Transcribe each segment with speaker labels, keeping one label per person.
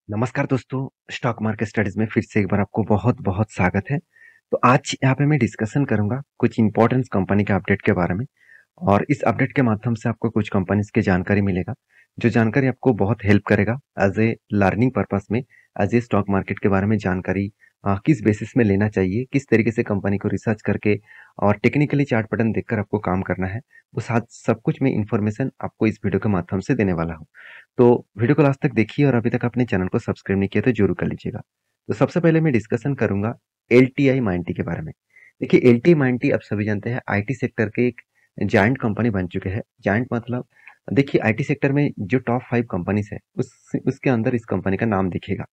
Speaker 1: नमस्कार दोस्तों, stock market studies में फिर से एक बार आपको बहुत-बहुत स्वागत है। तो आज यहाँ पे मैं डिस्कशन करूँगा कुछ इम्पोर्टेंट कंपनी के अपडेट के बारे में और इस अपडेट के माध्यम से आपको कुछ कंपनीज़ की जानकारी मिलेगा, जो जानकारी आपको बहुत हेल्प करेगा एज़ ए लर्निंग पर्पस में, एज़ ए स्टॉक मार्केट के बारे में जानकारी किस बेसिस में लेना चाहिए, किस तरीके से कंपनी को रिसर्च करके और टेक्निकली चार्ट पैटर्न देखकर आपको काम करना है, वो साथ सब कुछ मैं इन्फॉर्मेशन आपको इस वीडियो के माध्यम से देने वाला हूँ। तो वीडियो को लास्ट तक देखिए और अभी तक अपने चैनल को सब्सक्राइब नहीं किया तो जरूर कर लीजिएगा। तो सबसे पहले मैं डिस्कशन करूंगा एलटीआई माइंटी के बारे में। देखिए एलटीआई माइंटी आप सभी जानते हैं आईटी सेक्टर के एक जायंट कंपनी बन चुके हैं। जायंट मतलब देखिए आईटी सेक्टर में जो टॉप 5 कंपनीज है उसके अंदर इस कंपनी का नाम दिखेगा।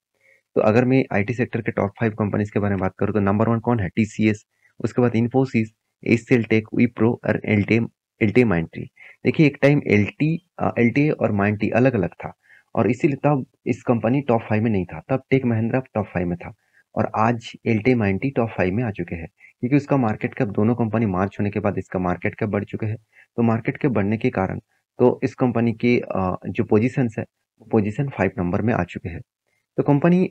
Speaker 1: तो अगर मैं आईटी सेक्टर के टॉप 5 कंपनीज के बारे में बात करूँ तो नंबर 1 कौन है? टीसीएस, उसके बाद इन्फोसिस, एचसीएल टेक, विप्रो और एलटीआई माइंट्री। देखिए एक टाइम एलटीआई और माइंट्री अलग-अलग था और इसीलिए तब इस कंपनी टॉप 5 में नहीं था। तब टेक महिंद्रा टॉप 5 में था और आज एलटीआई माइंट्री टॉप 5 में आ चुके हैं क्योंकि उसका मार्केट कैप दोनों कंपनी मार्च होने के बाद इसका मार्केट कैप बढ़ चुके हैं। तो मार्केट कैप बढ़ने के कारण तो इस कंपनी की जो पोजीशंस है, पोजीशन 5 नंबर में आ चुके हैं। तो कंपनी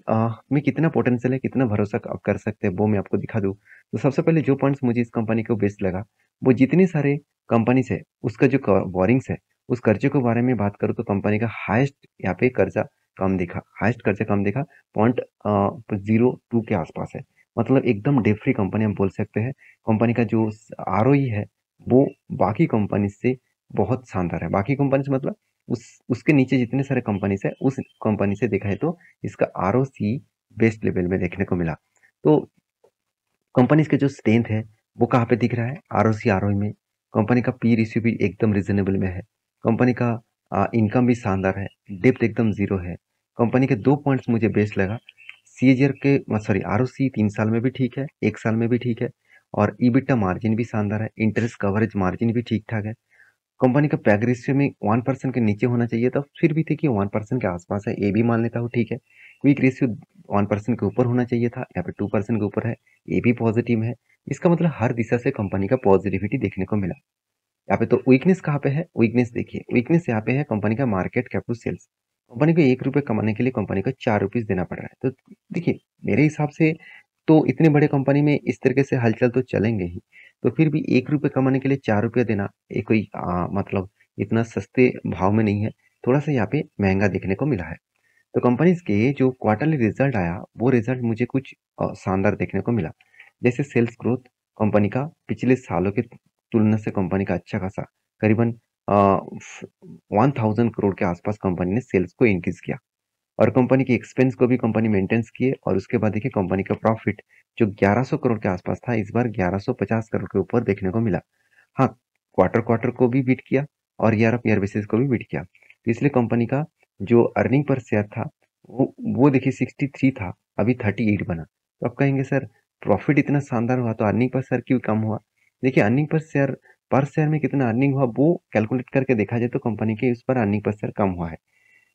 Speaker 1: में कितना पोटेंशियल है, कितना भरोसा कर सकते हैं, वो मैं आपको दिखा दूँ। तो सबसे पहले जो पॉइंट्स मुझे इस कंपनी को बेस्ट लगा, वो जितने सारे कंपनीज़ है, उसका जो बोरिंग्स है, उस कर्जे के बारे में बात करूँ तो कंपनी का हाईएस्ट यहाँ पे कर्जा कम दिखा। हाईएस्ट कर्जा कम दिखा, पॉइंट 02 के आसपास है। मतलब एकदम डेट फ्री कंपनी हम बोल सकते हैं। कंपनी का जो आरओई है, वो बाकी कंपनी से बहुत शानदार है। बाकी कंपनी से मतलब उसके नीचे जितने सारे कंपनीज है, उस कंपनी से देखा है तो इसका आरओसी बेस्ट लेवल में देखने को मिला। तो कंपनीज के जो स्ट्रेंथ है वो कहाँ पे दिख रहा है? आरओसी आरओई में। कंपनी का पी रेशियो भी एकदम रिजनेबल में है। कंपनी का इनकम भी शानदार है। डेप्थ एकदम जीरो है। कंपनी के दो पॉइंट्स मुझे बेस्ट लगा। सीएजीआर के सॉरी आरओसी 3 साल में भी ठीक है, 1 साल में भी ठीक है और ईबिटा मार्जिन भी शानदार है। इंटरेस्ट कवरेज मार्जिन भी ठीक ठाक है। कंपनी का पैग रेशियो में 1% के नीचे होना चाहिए था, फिर भी देखिए 1% के आसपास है, ये भी मान लेता हूँ ठीक है। क्विक रेशियो 1% के ऊपर होना चाहिए था, यहाँ पे 2% के ऊपर है, ये भी पॉजिटिव है। इसका मतलब हर दिशा से कंपनी का पॉजिटिविटी देखने को मिला। यहाँ पे तो वीकनेस कहाँ पे है? वीकनेस देखिए, वीकनेस यहाँ पे है कंपनी का market cap to sales. Company को 1 रुपये कमाने के लिए कंपनी को 4 रुपीज देना पड़ रहा है। तो देखिए मेरे हिसाब से तो इतने बड़े कंपनी में इस तरीके से हलचल तो चलेंगे ही। तो फिर भी 1 रुपये कमाने के लिए 4 रुपया देना ये कोई मतलब इतना सस्ते भाव में नहीं है। थोड़ा सा यहाँ पे महंगा देखने को मिला है। तो कंपनीज के जो क्वार्टरली रिजल्ट आया वो रिजल्ट मुझे कुछ शानदार देखने को मिला। जैसे सेल्स ग्रोथ कंपनी का पिछले सालों के तुलना से कंपनी का अच्छा खासा करीबन 1000 करोड़ के आसपास कंपनी ने सेल्स को इंक्रीज किया और कंपनी की एक्सपेंस को भी कंपनी मेंटेन्स किए और उसके बाद देखिए कंपनी का प्रॉफिट जो 1100 करोड़ के आसपास था इस बार 1150 करोड़ के ऊपर देखने को मिला। हाँ, क्वार्टर क्वार्टर को भी बीट किया और ईयर ऑफ ईयर बेसिस को भी बीट किया। तो इसलिए कंपनी का जो अर्निंग पर शेयर था वो देखिए 63 था, अभी 38 बना। तो आप कहेंगे सर प्रॉफिट इतना शानदार हुआ तो अर्निंग पर शेयर क्यों कम हुआ? देखिए अर्निंग पर शेयर में कितना अर्निंग हुआ वो कैलकुलेट करके देखा जाए तो कंपनी के उस पर अर्निंग पर शेयर कम हुआ है।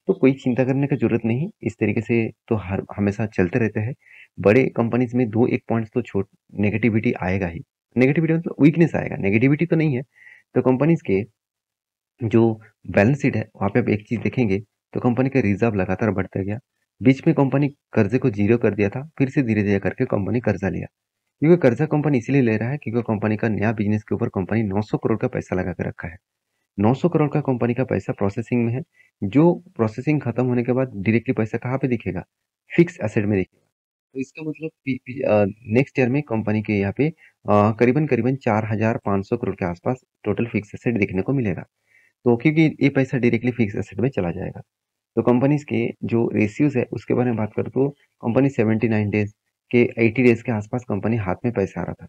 Speaker 1: तो कोई चिंता करने की जरूरत नहीं, इस तरीके से तो हर हमेशा चलते रहते हैं। बड़े कंपनीज में दो एक पॉइंट्स तो छोट नेगेटिविटी आएगा ही। नेगेटिविटी मतलब वीकनेस आएगा, नेगेटिविटी तो नहीं है। तो कंपनीज के जो बैलेंस शीट है वहाँ पे आप एक चीज देखेंगे तो कंपनी का रिजर्व लगातार बढ़ता गया। बीच में कंपनी कर्जे को जीरो कर दिया था, फिर से धीरे धीरे करके कंपनी कर्जा लिया। क्योंकि कर्जा कंपनी इसलिए ले रहा है क्योंकि कंपनी का नया बिजनेस के ऊपर कंपनी 900 करोड़ का पैसा लगा के रखा है। 900 करोड़ का कंपनी का पैसा प्रोसेसिंग में है। जो प्रोसेसिंग खत्म होने के बाद डायरेक्टली पैसा कहाँ पे दिखेगा? फिक्स एसेट में दिखेगा। तो इसका मतलब नेक्स्ट ईयर में कंपनी के यहाँ पे करीबन करीबन 4500 करोड़ के आसपास टोटल फिक्स एसेट देखने को मिलेगा। तो क्योंकि ये पैसा डायरेक्टली फिक्स एसेट में चला जाएगा। तो कंपनीज के जो रेशियोज है उसके बारे में बात करूँ तो कंपनी 79 डेज के 80 डेज के आसपास कंपनी हाथ में पैसा आ रहा था।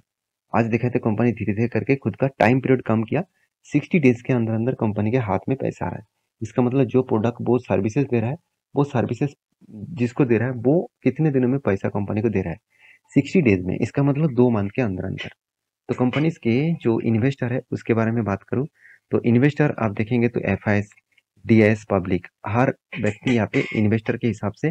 Speaker 1: आज देखा तो कंपनी धीरे धीरे करके खुद का टाइम पीरियड कम किया। 60 डेज के अंदर अंदर कंपनी के हाथ में पैसा आ रहा है। इसका मतलब जो प्रोडक्ट वो सर्विसेज दे रहा है वो सर्विसेज जिसको दे रहा है वो कितने दिनों में पैसा कंपनी को दे रहा है? 60 डेज में। इसका मतलब 2 मंथ के अंदर अंदर। तो कंपनीज के जो इन्वेस्टर है उसके बारे में बात करूँ तो इन्वेस्टर आप देखेंगे तो एफआईएस, डीआईएस, पब्लिक हर व्यक्ति यहाँ पे इन्वेस्टर के हिसाब से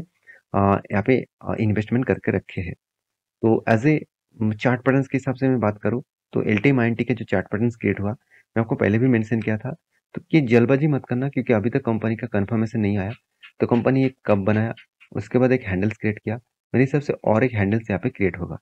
Speaker 1: यहाँ पे इन्वेस्टमेंट करके रखे हैं। तो एज ए चार्ट पैटर्न्स के हिसाब से मैं बात करूँ तो एल टी के जो चार्ट पैटर्न्स क्रिएट हुआ मैं आपको पहले भी मेंशन किया था। तो कि जल्दबाजी मत करना क्योंकि अभी तक कंपनी का कंफर्मेशन नहीं आया। तो कंपनी एक कब बनाया उसके बाद एक हैंडल्स क्रिएट किया, मेरे हिसाब से और एक हैंडल्स यहाँ पे क्रिएट होगा।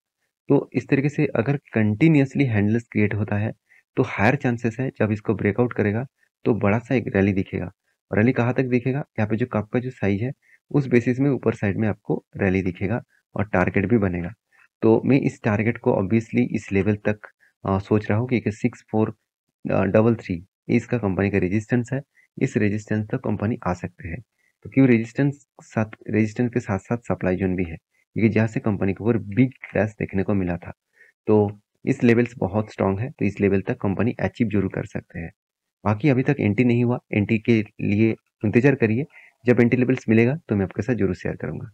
Speaker 1: तो इस तरीके से अगर कंटिन्यूअसली हैंडल्स क्रिएट होता है तो हायर चांसेस है जब इसको ब्रेकआउट करेगा तो बड़ा सा एक रैली दिखेगा। और रैली कहाँ तक दिखेगा, यहाँ पे जो कप का जो साइज है उस बेसिस में ऊपर साइड में आपको रैली दिखेगा और टारगेट भी बनेगा। तो मैं इस टारगेट को ऑब्वियसली इस लेवल तक सोच रहा हूँ कि 6433 इसका कंपनी का रेजिस्टेंस है। इस रेजिस्टेंस तक कंपनी आ सकते हैं। तो क्यों रेजिस्टेंस के साथ साथ सप्लाई जोन भी है, क्योंकि जहाँ से कंपनी को ऊपर बिग क्रैश देखने को मिला था। तो इस लेवल्स बहुत स्ट्रांग है, तो इस लेवल तक कंपनी अचीव जरूर कर सकते हैं। बाकी अभी तक एंट्री नहीं हुआ, एंट्री के लिए इंतजार करिए। जब एंट्री लेवल्स मिलेगा तो मैं आपके साथ जरूर शेयर करूंगा।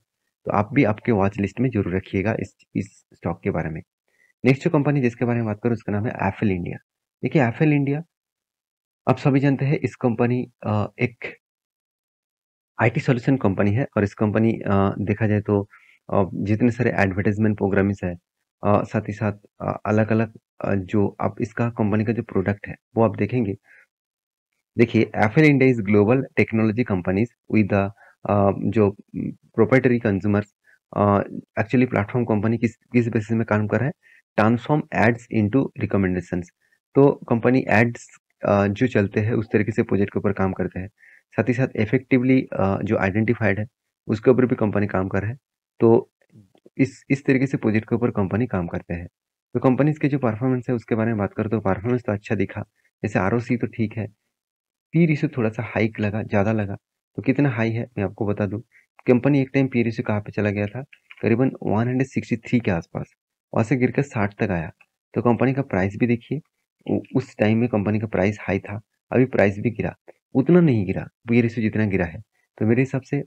Speaker 1: तो आप भी आपके वॉच लिस्ट में जरूर रखिएगा इस स्टॉक के बारे में। नेक्स्ट जो कंपनी जिसके बारे में बात करूँ उसका नाम है एफएल इंडिया। देखिए एफएल इंडिया, आप सभी जानते हैं इस कंपनी एक आईटी सॉल्यूशन कंपनी है और इस कंपनी देखा जाए तो जितने सारे एडवर्टाइजमेंट प्रोग्राम्स है, साथ ही साथ अलग अलग जो आप इसका कंपनी का जो प्रोडक्ट है वो आप देखेंगे। देखिए FL India is global technology companies with जो proprietary consumers, actually platform company किस बेसिस में काम कर रहा है, ट्रांसफॉर्म एड्स इनटू रिकमेंडेशंस। तो कंपनी एड्स जो चलते हैं उस तरीके से प्रोजेक्ट के ऊपर काम करते हैं। साथ ही साथ इफेक्टिवली जो आइडेंटिफाइड है उसके ऊपर भी कंपनी काम कर रहा है। तो इस तरीके से प्रोजेक्ट के ऊपर कंपनी काम करते हैं। तो कंपनीज के जो परफॉर्मेंस है उसके बारे में बात करें तो परफॉर्मेंस तो अच्छा दिखा। जैसे आरओसी तो ठीक है, पी रेशियो थोड़ा सा हाइक लगा, ज़्यादा लगा। तो कितना हाई है मैं आपको बता दूं। कंपनी एक टाइम पी रेशियो कहाँ पे चला गया था, करीबन 163 के आसपास, वहाँ से गिरकर 60 तक आया। तो कंपनी का प्राइस भी देखिए, उस टाइम में कंपनी का प्राइस हाई था, अभी प्राइस भी गिरा, उतना नहीं गिरा पी रेशियो जितना गिरा है। तो मेरे हिसाब से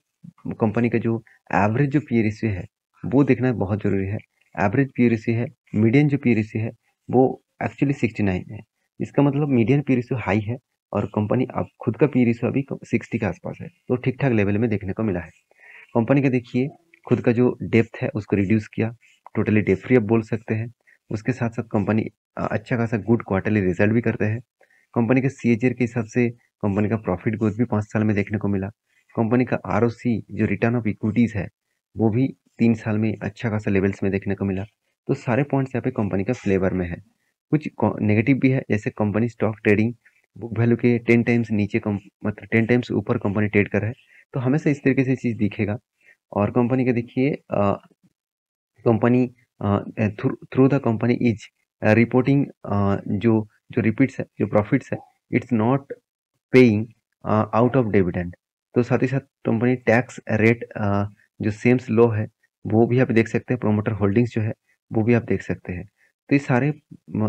Speaker 1: कंपनी का जो एवरेज जो पी रेशियो है वो देखना बहुत जरूरी है। एवरेज पी रेशियो है, मीडियन जो पी रेशियो है वो एक्चुअली 69 है। इसका मतलब मीडियन पी रेशियो हाई है और कंपनी अब खुद का पी रेशियो अभी 60 के आसपास है, तो ठीक ठाक लेवल में देखने को मिला है। कंपनी का देखिए खुद का जो डेप्थ है उसको रिड्यूस किया, टोटली डेप फ्री आप बोल सकते हैं। उसके साथ साथ कंपनी अच्छा खासा गुड क्वार्टरली रिजल्ट भी करते हैं। कंपनी के सीएजीआर के हिसाब से कंपनी का प्रॉफिट ग्रोथ भी 5 साल में देखने को मिला। कंपनी का आरओसी जो रिटर्न ऑफ इक्विटीज है वो भी 3 साल में अच्छा खासा लेवल्स में देखने को मिला। तो सारे पॉइंट्स यहाँ पे कंपनी का फ्लेवर में है। कुछ नेगेटिव भी है, जैसे company stock trading book value के 10 टाइम्स नीचे मतलब 10 टाइम्स ऊपर कंपनी ट्रेड कर रहा है। तो हमेशा इस तरीके से चीज़ दिखेगा। और कंपनी का देखिए company through the company is reporting जो जो रिपीट्स है, जो प्रॉफिट्स है, it's not paying out of dividend. तो साथ ही साथ कंपनी टैक्स रेट जो सेम्स लो है वो भी आप देख सकते हैं। प्रोमोटर होल्डिंग्स जो है वो भी आप देख सकते हैं। तो ये सारे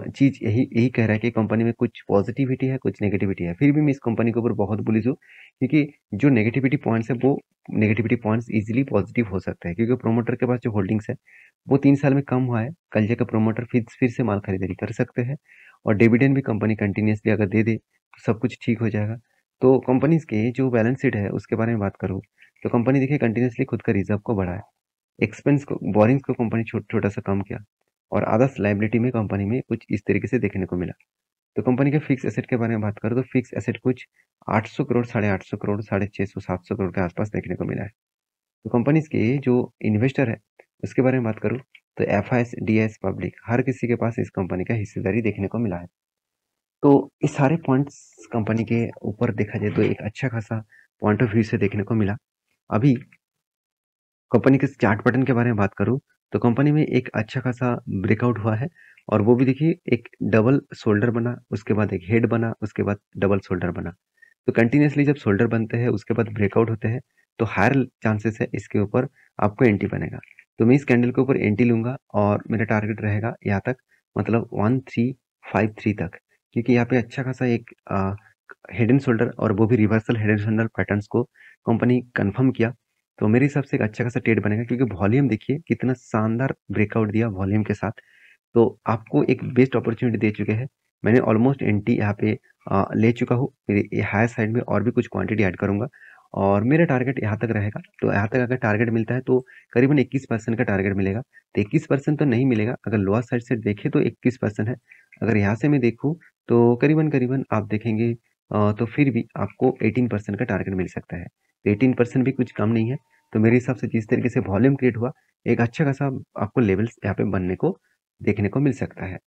Speaker 1: चीज यही यही कह रहा है कि कंपनी में कुछ पॉजिटिविटी है, कुछ नेगेटिविटी है। फिर भी मैं इस कंपनी के ऊपर बहुत बुलिश हूँ, क्योंकि जो नेगेटिविटी पॉइंट्स है वो नेगेटिविटी पॉइंट्स इजीली पॉजिटिव हो सकते हैं, क्योंकि प्रोमोटर के पास जो होल्डिंग्स है वो 3 साल में कम हुआ है। कल जाकर प्रोमोटर फिर से माल खरीदारी कर सकते हैं और डिविडेंड भी कंपनी कंटिन्यूसली अगर दे दे तो सब कुछ ठीक हो जाएगा। तो कंपनीज के जो बैलेंस शीट है उसके बारे में बात करूँ तो कंपनी देखिए कंटिन्यूसली खुद का रिजर्व को बढ़ाया, एक्सपेंस को बोरिंग्स को कंपनी छोटा सा कम किया और अदर्स लाइबिलिटी में कंपनी में कुछ इस तरीके से देखने को मिला। तो कंपनी के फिक्स एसेट के बारे में बात करें तो फिक्स एसेट कुछ 800 करोड़, 850 करोड़, 650, 700 करोड़ के आसपास देखने को मिला है। तो कंपनीज के जो इन्वेस्टर है उसके बारे में बात करूँ तो F I S D S public हर किसी के पास इस कंपनी का हिस्सेदारी देखने को मिला है। तो इस सारे पॉइंट्स कंपनी के ऊपर देखा जाए तो एक अच्छा खासा पॉइंट ऑफ व्यू से देखने को मिला। अभी कंपनी के चार्ट पैटर्न के बारे में बात करूँ तो कंपनी में एक अच्छा खासा ब्रेकआउट हुआ है और वो भी देखिए एक डबल शोल्डर बना, उसके बाद एक हेड बना, उसके बाद डबल शोल्डर बना। तो कंटिन्यूसली जब शोल्डर बनते हैं उसके बाद ब्रेकआउट होते हैं तो हायर चांसेस है इसके ऊपर आपको एंटी बनेगा। तो मैं इस कैंडल के ऊपर एंटी लूंगा और मेरा टारगेट रहेगा यहाँ तक, मतलब 1353 तक, क्योंकि यहाँ पे अच्छा खासा एक हेड एंड शोल्डर और वो भी reversal head and shoulder patterns को कंपनी कंफर्म किया। तो मेरे हिसाब से एक अच्छा खासा ट्रेड बनेगा, क्योंकि वॉल्यूम देखिए कितना शानदार ब्रेकआउट दिया वॉल्यूम के साथ। तो आपको एक बेस्ट अपॉर्चुनिटी दे चुके हैं। मैंने ऑलमोस्ट एंटी यहाँ पे ले चुका हूँ। मेरे हायर साइड में और भी कुछ क्वांटिटी ऐड करूंगा और मेरा टारगेट यहाँ तक रहेगा। तो यहाँ तक अगर टारगेट मिलता है तो करीबन 21% का टारगेट मिलेगा। तो 21% तो नहीं मिलेगा, अगर लोअर साइड से देखें तो 21% है। अगर यहाँ से मैं देखूँ तो करीबन करीबन आप देखेंगे तो फिर भी आपको 18% का टारगेट मिल सकता है। तो 18% भी कुछ कम नहीं है। तो मेरे हिसाब से जिस तरीके से वॉल्यूम क्रिएट हुआ, एक अच्छा खासा आपको लेवल्स यहाँ पे बनने को देखने को मिल सकता है।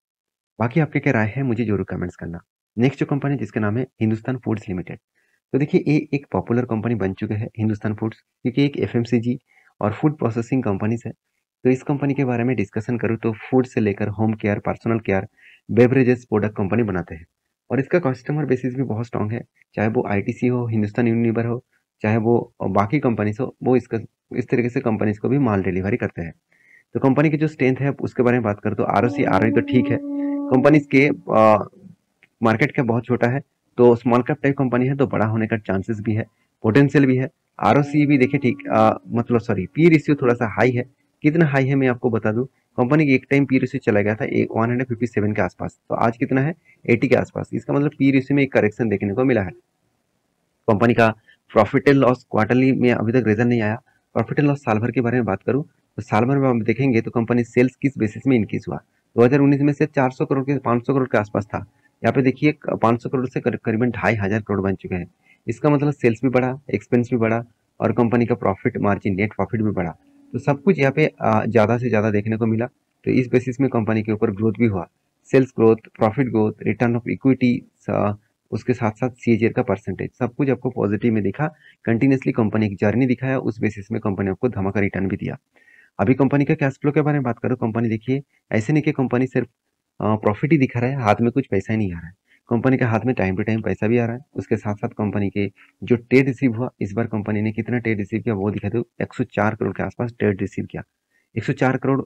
Speaker 1: बाकी आपकी क्या राय है मुझे ज़रूर कमेंट्स करना। नेक्स्ट जो कंपनी जिसका नाम है हिंदुस्तान फूड्स लिमिटेड। तो देखिए ये एक पॉपुलर कंपनी बन चुके हैं हिंदुस्तान फूड्स, क्योंकि एक एफएमसीजी और फूड प्रोसेसिंग कंपनीज है। तो इस कंपनी के बारे में डिस्कशन करूँ तो फूड से लेकर home care, personal care, beverages product company बनाते हैं और इसका कस्टमर बेसिस भी बहुत स्ट्रांग है। चाहे वो आईटीसी हो, हिंदुस्तान यूनिलीवर हो, चाहे वो बाकी कंपनीज हो, वो इसका इस तरीके से कंपनीज को भी माल डिलीवरी करते हैं। तो कंपनी की जो स्ट्रेंथ है उसके बारे में बात करें तो आरओसी आरओई तो ठीक है। कंपनीज के मार्केट कैप बहुत छोटा है, तो स्मॉल कैप टाइप कंपनी है तो बड़ा होने का चांसेस भी है, पोटेंशियल भी है। आरओसी भी देखिए ठीक मतलब सॉरी पी रेशियो थोड़ा सा हाई है। कितना हाई है मैं आपको बता दूं, कंपनी की एक टाइम पी रेशियो चला गया था 157 के आसपास, तो आज कितना है 80 के आसपास। इसका मतलब पी रेशियो में एक करेक्शन देखने को मिला है। कंपनी का प्रॉफिट एंड लॉस क्वार्टरली में अभी तक रिजल्ट नहीं आया। प्रॉफिट एंड लॉस साल भर के बारे में बात करूं तो साल भर में हम देखेंगे तो कंपनी सेल्स किस बेसिस में इंक्रीज हुआ। 2019 में से 400 करोड़ के 500 करोड़ के आसपास था, यहाँ पे देखिए 500 करोड़ से करीबन 2,500 करोड़ बन चुके हैं। इसका मतलब सेल्स भी बढ़ा, एक्सपेंस भी बढ़ा और कंपनी का प्रॉफिट मार्जिन, नेट प्रॉफिट भी बढ़ा। तो सब कुछ यहाँ पे ज़्यादा से ज़्यादा देखने को मिला। तो इस बेसिस में कंपनी के ऊपर ग्रोथ भी हुआ, sales growth, profit growth, return of equity, उसके साथ साथ सीएजीआर का परसेंटेज, सब कुछ आपको पॉजिटिव में दिखा। कंटिन्यूसली कंपनी एक जर्नी दिखाया, उस बेसिस में कंपनी आपको धमाका रिटर्न भी दिया। अभी कंपनी का कैश फ्लो के बारे में बात करो, कंपनी देखिए ऐसे नहीं कि कंपनी सिर्फ प्रॉफिट ही दिखा रहा है, हाथ में कुछ पैसा ही नहीं आ रहा है। कंपनी के हाथ में टाइम टू टाइम पैसा भी आ रहा है। उसके साथ साथ कंपनी के जो ट्रेड रिसीव हुआ, इस बार कंपनी ने कितना ट्रेड रिसीव किया वो दिखा दो, 104 करोड़ के आसपास ट्रेड रिसीव किया। 104 करोड़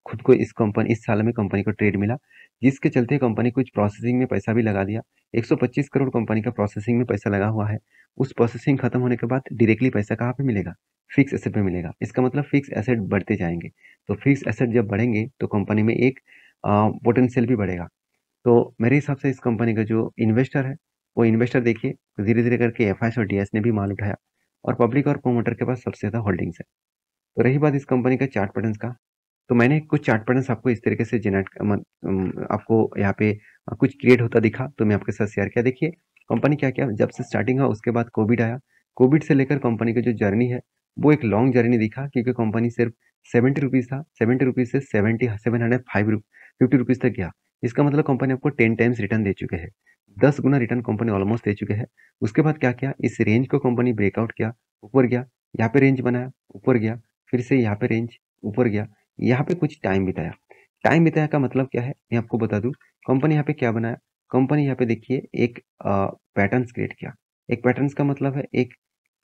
Speaker 1: खुद को इस साल में कंपनी को ट्रेड मिला, जिसके चलते कंपनी कुछ प्रोसेसिंग में पैसा भी लगा दिया। 125 करोड़ कंपनी का प्रोसेसिंग में पैसा लगा हुआ है। उस प्रोसेसिंग खत्म होने के बाद डायरेक्टली पैसा कहाँ पे मिलेगा, फिक्स एसेट पे मिलेगा। इसका मतलब फिक्स एसेट बढ़ते जाएंगे, तो फिक्स एसेट जब बढ़ेंगे तो कंपनी में एक पोटेंशियल भी बढ़ेगा। तो मेरे हिसाब से इस कंपनी का जो इन्वेस्टर है, वो इन्वेस्टर देखिए धीरे धीरे करके एफआईएस और डीएस ने भी माल उठाया और पब्लिक और प्रोमोटर के पास सबसे ज्यादा होल्डिंग्स है। तो रही बात इस कंपनी का चार्ट पैटर्न्स का, तो मैंने कुछ चार्ट पैटर्न्स आपको इस तरीके से आपको यहाँ पे कुछ क्रिएट होता दिखा तो मैं आपके साथ शेयर किया। देखिए कंपनी क्या किया, जब से स्टार्टिंग हुआ उसके बाद कोविड आया, कोविड से लेकर कंपनी की जो जर्नी है वो एक लॉन्ग जर्नी दिखा, क्योंकि कंपनी सिर्फ 70 रुपीज़ था, 70 रुपीज़ से 750 रुपीज़ तक गया। इसका मतलब कंपनी आपको 10 टाइम्स रिटर्न दे चुके हैं, 10 गुना रिटर्न कंपनी ऑलमोस्ट दे चुके हैं। उसके बाद क्या किया, इस रेंज को कंपनी ब्रेकआउट किया, ऊपर गया, यहाँ पे रेंज बनाया, ऊपर गया, फिर से यहाँ पे रेंज, ऊपर गया, यहाँ पे कुछ टाइम बिताया। टाइम बिताया का मतलब क्या है मैं आपको बता दूं, कंपनी यहाँ पे क्या बनाया, कंपनी यहाँ पे देखिए एक पैटर्न्स क्रिएट किया। एक पैटर्न्स का मतलब है एक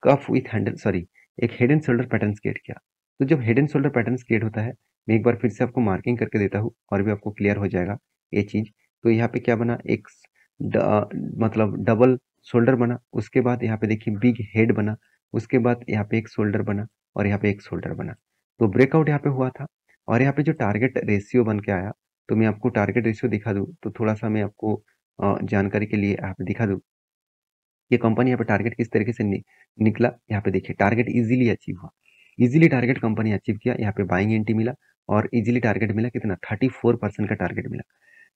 Speaker 1: कफ विथ हैंडल, सॉरी एक head and shoulder patterns create किया। तो जब head and shoulder patterns create होता है, मैं एक बार फिर से आपको मार्किंग करके देता हूँ और भी आपको क्लियर हो जाएगा ये चीज। तो यहाँ पे क्या बना, एक मतलब डबल शोल्डर बना, उसके बाद यहाँ पे देखिए बिग हेड बना, उसके बाद यहाँ पे एक शोल्डर बना और यहाँ पे एक शोल्डर बना। तो ब्रेकआउट यहाँ पे हुआ था और यहाँ पे जो टारगेट रेशियो बन के आया, तो मैं आपको टारगेट रेशियो दिखा दूं तो थोड़ा सा मैं आपको जानकारी के लिए यहाँ पे दिखा दूं ये कंपनी यहाँ पे टारगेट किस तरीके से निकला। यहाँ पे देखिए टारगेट इजीली अचीव हुआ, इजीली टारगेट कंपनी अचीव किया। यहाँ पे बाइंग एंट्री मिला और इजीली टारगेट मिला कितना, 34% का टारगेट मिला।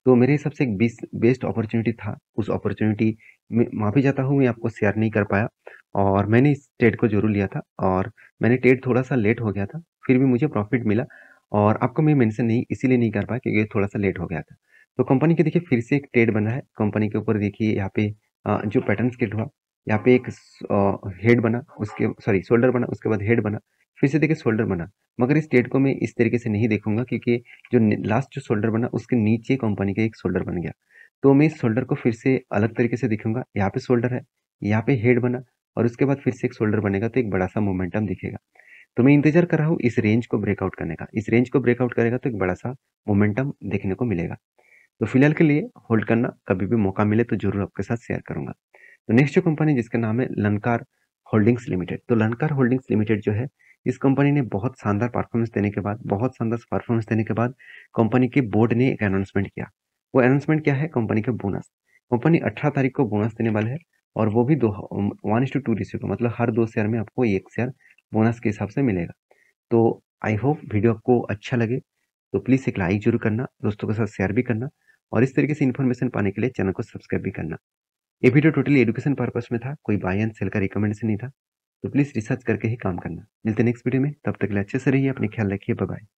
Speaker 1: तो मेरे हिसाब से एक बेस्ट अपॉर्चुनिटी था। उस अपॉर्चुनिटी में माफी चाहता हूँ मैं आपको शेयर नहीं कर पाया, और मैंने इस ट्रेड को जरूर लिया था और मैंने ट्रेड थोड़ा सा लेट हो गया था, फिर भी मुझे प्रॉफिट मिला। और आपको मैं मेंशन नहीं इसीलिए नहीं कर पाया क्योंकि थोड़ा सा लेट हो गया था। तो कंपनी के देखिए फिर से एक ट्रेड बना है, कंपनी के ऊपर देखिए यहाँ पे जो पैटर्न क्रिएट हुआ, यहाँ पे एक हेड बना, उसके सॉरी शोल्डर बना, उसके बाद हेड बना, फिर से देखिए शोल्डर बना। मगर इस ट्रेड को मैं इस तरीके से नहीं देखूंगा क्योंकि जो लास्ट जो शोल्डर बना उसके नीचे कंपनी का एक शोल्डर बन गया। तो मैं इस शोल्डर को फिर से अलग तरीके से दिखूंगा। यहाँ पे शोल्डर है, यहाँ पे हेड बना और उसके बाद फिर से एक शोल्डर बनेगा, तो एक बड़ा सा मोमेंटम दिखेगा। तो मैं इंतजार कर रहा हूँ इस रेंज को ब्रेकआउट करने का। इस रेंज को ब्रेकआउट करेगा तो एक बड़ा सा मोमेंटम देखने को मिलेगा। तो फिलहाल के लिए होल्ड करना, कभी भी मौका मिले तो जरूर आपके साथ शेयर करूंगा। तो नेक्स्ट जो कंपनी जिसका नाम है लंकार होल्डिंग्स लिमिटेड। तो लंकार होल्डिंग्स लिमिटेड जो है, इस कंपनी ने बहुत शानदार परफॉर्मेंस देने के बाद, कंपनी के बोर्ड ने एक अनाउंसमेंट किया। वो अनाउंसमेंट क्या है, कंपनी का बोनस। कंपनी 18 तारीख को बोनस देने वाले है और वो भी 1:2 रेशियो का, मतलब हर 2 शेयर में आपको 1 शेयर बोनस के हिसाब से मिलेगा। तो आई होप वीडियो आपको अच्छा लगे, तो प्लीज़ एक लाइक जरूर करना, दोस्तों के साथ शेयर भी करना और इस तरीके से इन्फॉर्मेशन पाने के लिए चैनल को सब्सक्राइब भी करना। ये वीडियो टोटली एजुकेशन पर्पस में था, कोई बाय एंड सेल का रिकमेंडेशन नहीं था। तो प्लीज़ रिसर्च करके ही काम करना। मिलते हैं नेक्स्ट वीडियो में, तब तक के लिए अच्छे से रहिए, अपनी ख्याल रखिए, बाय बाय।